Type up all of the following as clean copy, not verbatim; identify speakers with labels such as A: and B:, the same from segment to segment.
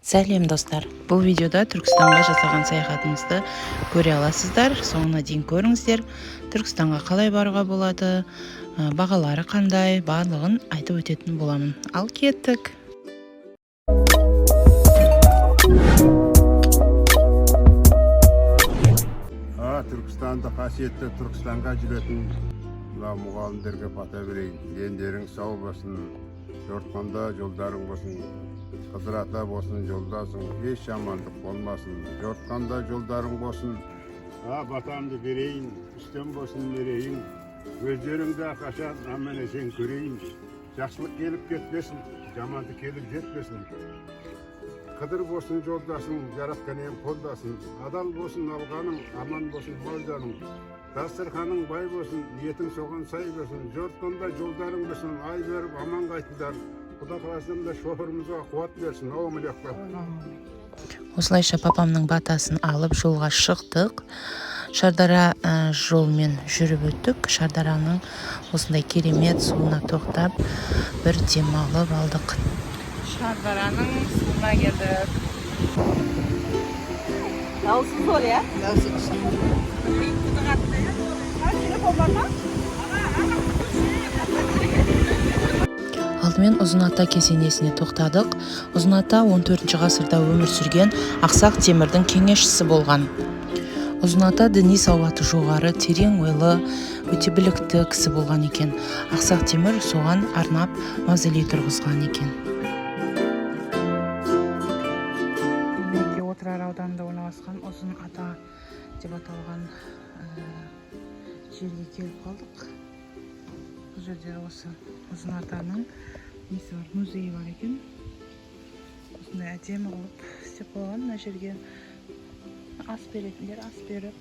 A: Сәлем достар. Бұл видеода Түркістанға жасаған саяхатымызды көре аласыздар. Соңына дейін көріңіздер. Түркістанға қалай баруға болады, бағалары қандай, барлығын айтып өтетін боламын. Ал кеттік.
B: Түркістанды қасиетті Түркістанға жүретін мұғалімдерге бата берейін. Дендерің сау болсын, жортқанда жолдарың болсын, қыдырата болсын жолдасың, еш жамандық болмасын, жортқанда жолдарың болсын. Батамды берейін, үстем болсын мерейін, өздеріңді қашан аман есен көрейін. Жақсылық келіп кетпесін, жамандық келіп жетпесін. Қыдыр болсын жолдасың, жаратқан ем қолдасын. Адал болсын алғаның, аман болсын молданың. Дастарханың бай болсын, ниетің соған сай болсын. Жортқанда жолдарың болсын, ай беріп аман қайтыңдар. Құда қаласында шофырымызға қуат берсін.
A: Осылайша папамның батасын алып жолға шықтық. Шардара жолмен жүріп өттік. Шардараның осындай керемет суына тоқтап, бір демалып алдық. Шардараның суына келдік.
C: Дауысы зор, я?
A: Дауысы күшті. Алдымен Ұзын Ата кесенесіне тоқтадық. Ұзын Ата 14 ғасырда өмір сүрген Ақсақ Темірдің кеңесшісі болған. Ұзын Ата діни сауаты жоғары, терең ойлы, өте білікті кісі болған екен. Ақсақ Темір соған арнап мавзолей тұрғызған екен. Отырар ауданында орналасқан Ұзын Ата деп аталған жерге келіп қалдық. Бұл жерде осы Ұзын Атаның несі бар, музейі бар екен. Осындай әдемі қылып істеп қойған. Мына жерге ас беретіндер ас беріп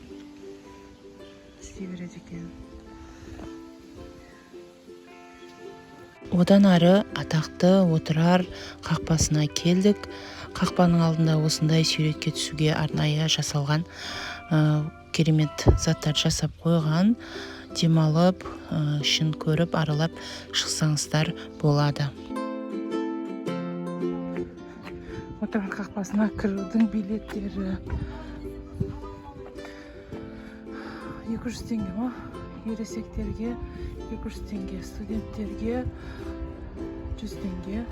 A: істей береді екен. Одан ары атақты Отырар қақпасына келдік. Қақпаның алдында осындай суретке түсуге арнайы жасалған керемет заттар жасап қойған. Демалып, ішін көріп, аралап шықсаңыздар болады. Отырар қақпасына кірудің билеттері 200 теңге ма? Ересектерге 200 теңге, студенттерге 100 теңге.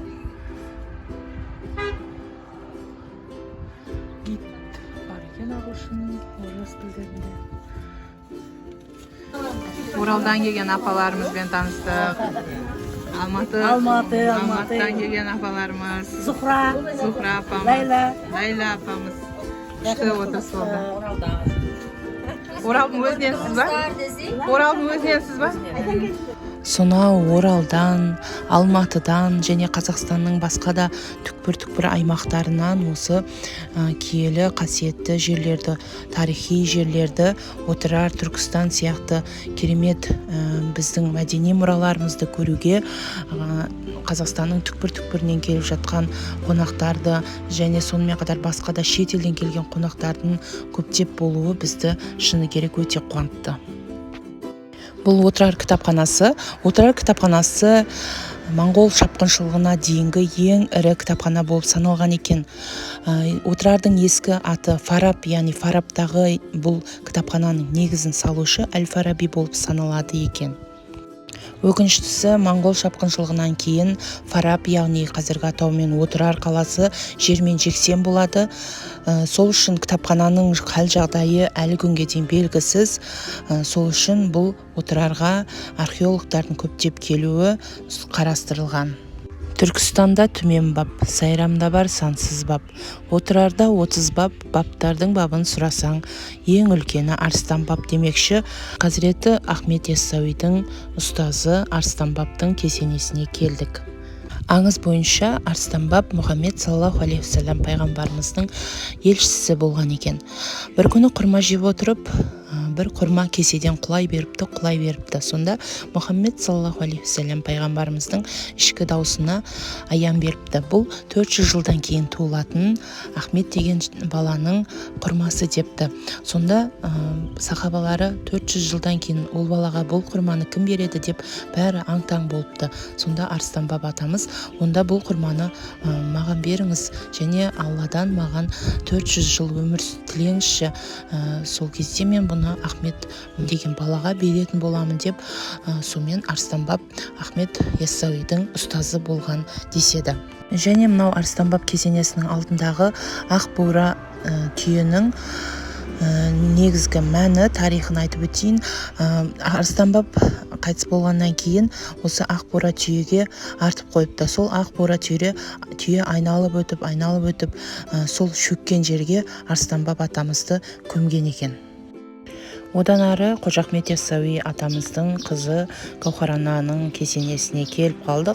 A: Гид бар екен ағылшын, орыс тілдерінде. Оралдан келген апаларымызбен таныстық. Алматыдан келген апаларымыз.
C: Зухра
A: апамыз. Лайла апамыз. Күшті отырыс болды. Оралдың өзіненсіз ба? Сонау Оралдан, Алматыдан және Қазақстанның басқа да түкпір аймақтарынан осы киелі қасиетті жерлерді, тарихи жерлерді, Отырар, Түркістан сияқты керемет біздің мәдени мұраларымызды көруге Қазақстанның түкпір-түкпірінен келіп жатқан қонақтарды және сонымен қатар басқа да шет елден келген қонақтардың көптеп болуы бізді шыны керек өте қуантты. Бұл Отырар кітапханасы. Отырар кітапханасы моңғол шапқыншылығына дейінгі ең ірі кітапхана болып саналған екен. Отырардың ескі аты Фараб, яғни Фарабтағы бұл кітапхананың негізін салушы Әл-Фараби болып саналады екен. Өкініштісі, моңғол шапқыншылығынан кейін Фараб, яғни қазіргі атаумен Отырар қаласы жермен жексен болады. Сол үшін кітапхананың хал жағдайы әлі күнге дейін белгісіз. Сол үшін бұл Отырарға археологтардың көптеп келуі қарастырылған. Түркістанда түмен бап, Сайрамда бар сансыз бап. Отырарда 30 бап, баптардың бабын сұрасаң, ең үлкені Арыстан бап демекші. Қазіреті Ахмет Яссауидің ұстазы Арыстан баптың кесенесіне келдік. Аңыз бойынша Арыстан бап Мұхаммед саллаллаху алейхи вассалам пайғамбарымыздың елшісі болған екен. Бір күні құрма жеп отырып, бір құрма кеседен құлай беріпті. Сонда Мұхаммед саллаллаху алейхи вассалам пайғамбарымыздың ішкі даусына аян беріпті. Бұл 400 жылдан кейін туылатын Ахмет деген баланың құрмасы депті. Сонда сахабалары 400 жылдан кейін ол балаға бұл құрманы кім береді деп бәрі аң-таң болыпты. Сонда Арыстан баба атамыз, онда бұл құрманы маған беріңіз және Алладан маған 400 жыл өмір тілеңізші, сол кезде мен бұны Ахмет деген балаға беретін боламын деп, сонымен Арыстан баб Ахмет Яссауидің ұстазы болған деседі. Және мынау Арыстан баб кесенесінің алдындағы ақ бура түйенің негізгі мәні, тарихын айтып өтейін. Арыстан баб қайтыс болғаннан кейін осы ақ бура түйеге артып қойыпты. Сол ақ бура түйе айналып өтіп сол шөккен жерге Арыстан баб атамызды көмген екен. Одан ары Қожа Ахмет Яссауи атамыздың қызы Гаухар ананың кесенесіне келіп қалдық.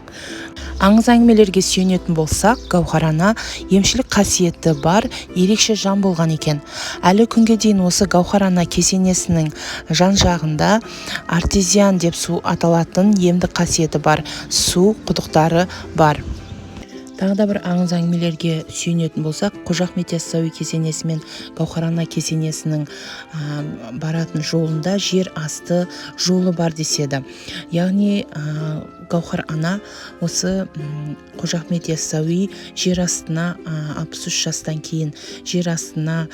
A: Аңыз әңгімелерге сүйенетін болсақ, Гаухар ана емшілік қасиеті бар, ерекше жан болған екен. Әлі күнге дейін осы Гаухар ана кесенесінің жан жағында артезиан деп су аталатын емдік қасиеті бар, су құдықтары бар. Тағы да бір аңыз әңгімелерге сүйенетін болсақ, Қожа Ахмет Яссауи кесенесі мен Гаухар ана кесенесінің баратын жолында жер асты жолы бар деседі. Яғни Гаухар ана осы Қожа Ахмет Яссауи жер астына 63 жастан кейін жер астына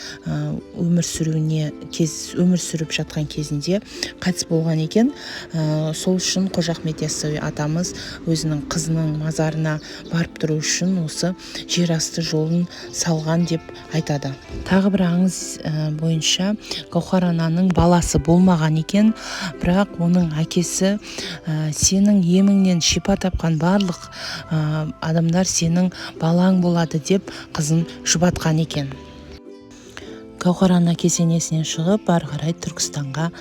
A: өмір сүріп жатқан кезінде қайтыс болған екен. Сол үшін Қожа Ахмет Яссауи атамыз өзінің қызының мазарына барып тұру үшін осы жер асты жолын салған деп айтады. Тағы бір аңыз бойынша Гаухар ананың баласы болмаған екен, бірақ оның әкесі сенің еміңнен шипа тапқан барлық адамдар сенің балаң болады деп қызын жұбатқан екен. Гаухар ана кесенесінен шығып ары қарай Түркістанға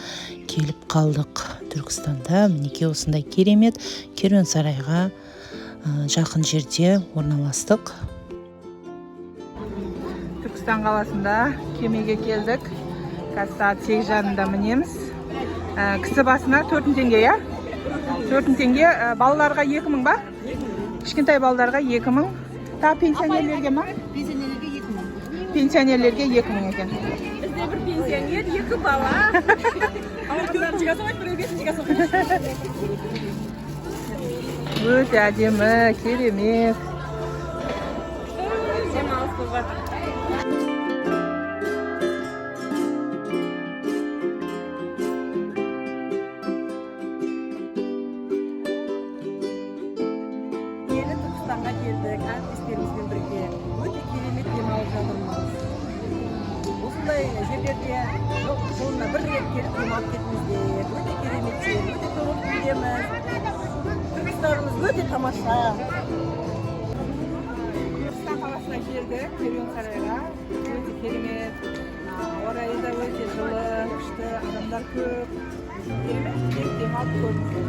A: келіп қалдық. Түркістанда мінекей осындай керемет керуен-сарайға жақын жерде орналастық. Түркістан қаласында кемеге келдік. Қазір сағат 8 жарымда мінеміз. Кісі басына 4 теңге, я? 4 теңге, балаларға 2000 ба? Кішкентай балаларға 2000. Та пенсионерлерге ма?
C: Пенсионерлерге 2000.
A: Пенсионерлерге 2000 екен.
C: Бізде бір пенсионер, 2 бала. Ауырғандар жиға соғайды, біреу бесін жиға соғайды.
A: Өте әдемі, керемет.
C: Демалыс болып жатыр. Енді Түркістанға келдік, әріптестерімізбен бірге. Өте керемет демалып жатырмыз. Осындай жерлерде жылына бір рет келіп демалып кетіңіздер. Өте керемет жер, өте көңіл күйдеміз. Түркістанымыз өте тамаша. Түркістан қаласына келдік, керуен-сарайға. Өте керемет. Орайы да өте жылы, күшті, адамдар көп. Керемет демалып көрдіңіздер.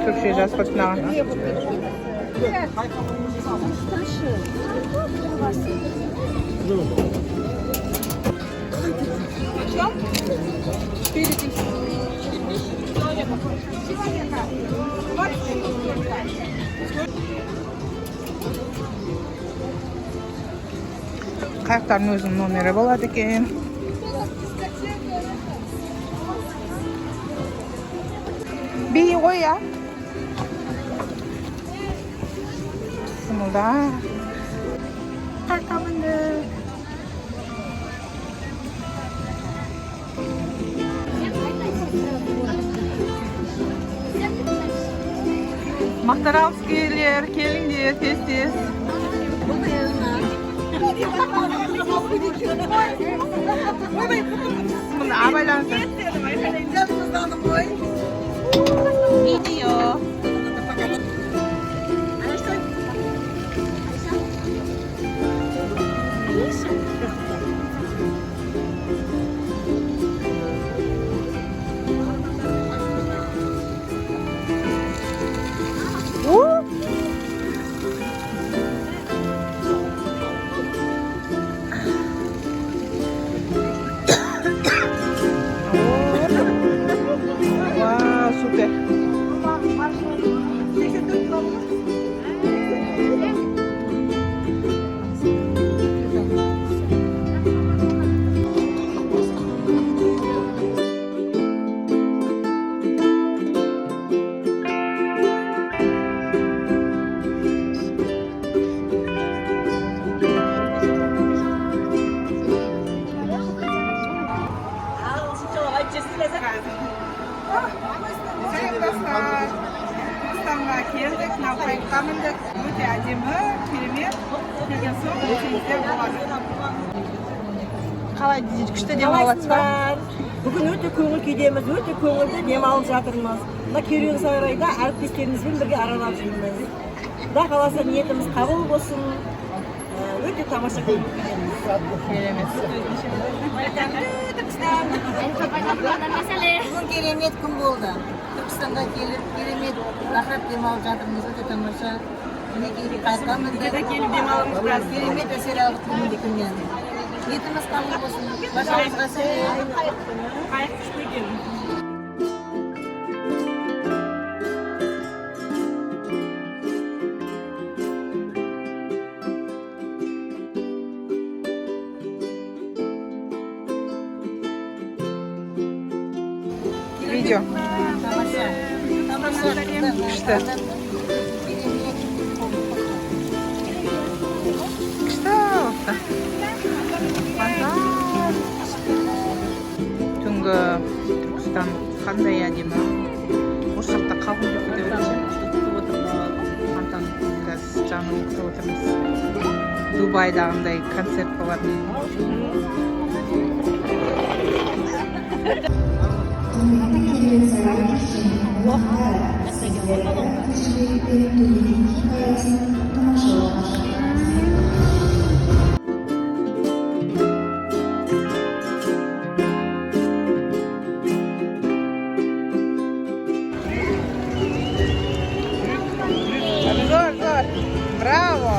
A: Türkçe yazı fırtına. Kayakların özünün nomeri болады екен. Бей ғой, я? Сымылда. Қайқабынды. Мақтаралскийлер, келіңдер, тез-тез. Мына абайлаңыздар. Видео.
D: Сәлем достар. Түркістанға келдік, Наубайыққа міндік. Өте әдемі, керемет. Келген соң өтемізде болады. Қалай күшті демалып жатсыздар?
C: Бүгін өте көңіл күйдеміз, өте көңілді демалып жатырмыз. Мына керуен сарайда әріптестерімізбен бірге аралап жүрміз. Құда қаласа ниетіміз қабыл болсын. Өте тамаша көңіл күйдеміз.
D: Керемет.
E: Бүгін керемет күн болды. Түркістанға келіп, керемет рахат демалып жатырмыз, өте тамаша. Мінекей қайқамыз да
D: келіп демалып
E: біраз керемет әсер алдық бүгінгі күннен. Ниетіміз қабыл болсын. Башымызға сәлем.
D: Қайық күшті екен. Видео.
E: Тамаша. Тамаша.
D: Күшті. Күшті олықта. Түнгі Түркістан қандай әдемі. Осы жақта қалғым келіп кете береді. Күтіп отырмыз. Фонтан қазір жаным күтіп отырмыз. Дубайдағындай концерт болатын. Зор, зор. Браво.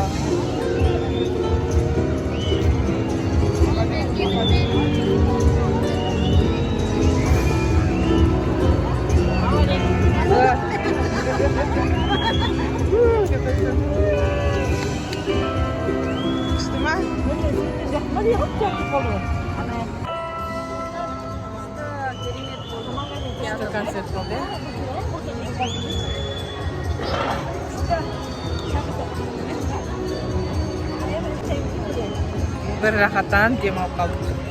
D: Күшті ма? Күшті концерт болды. Бір рахаттан демалып қалдық.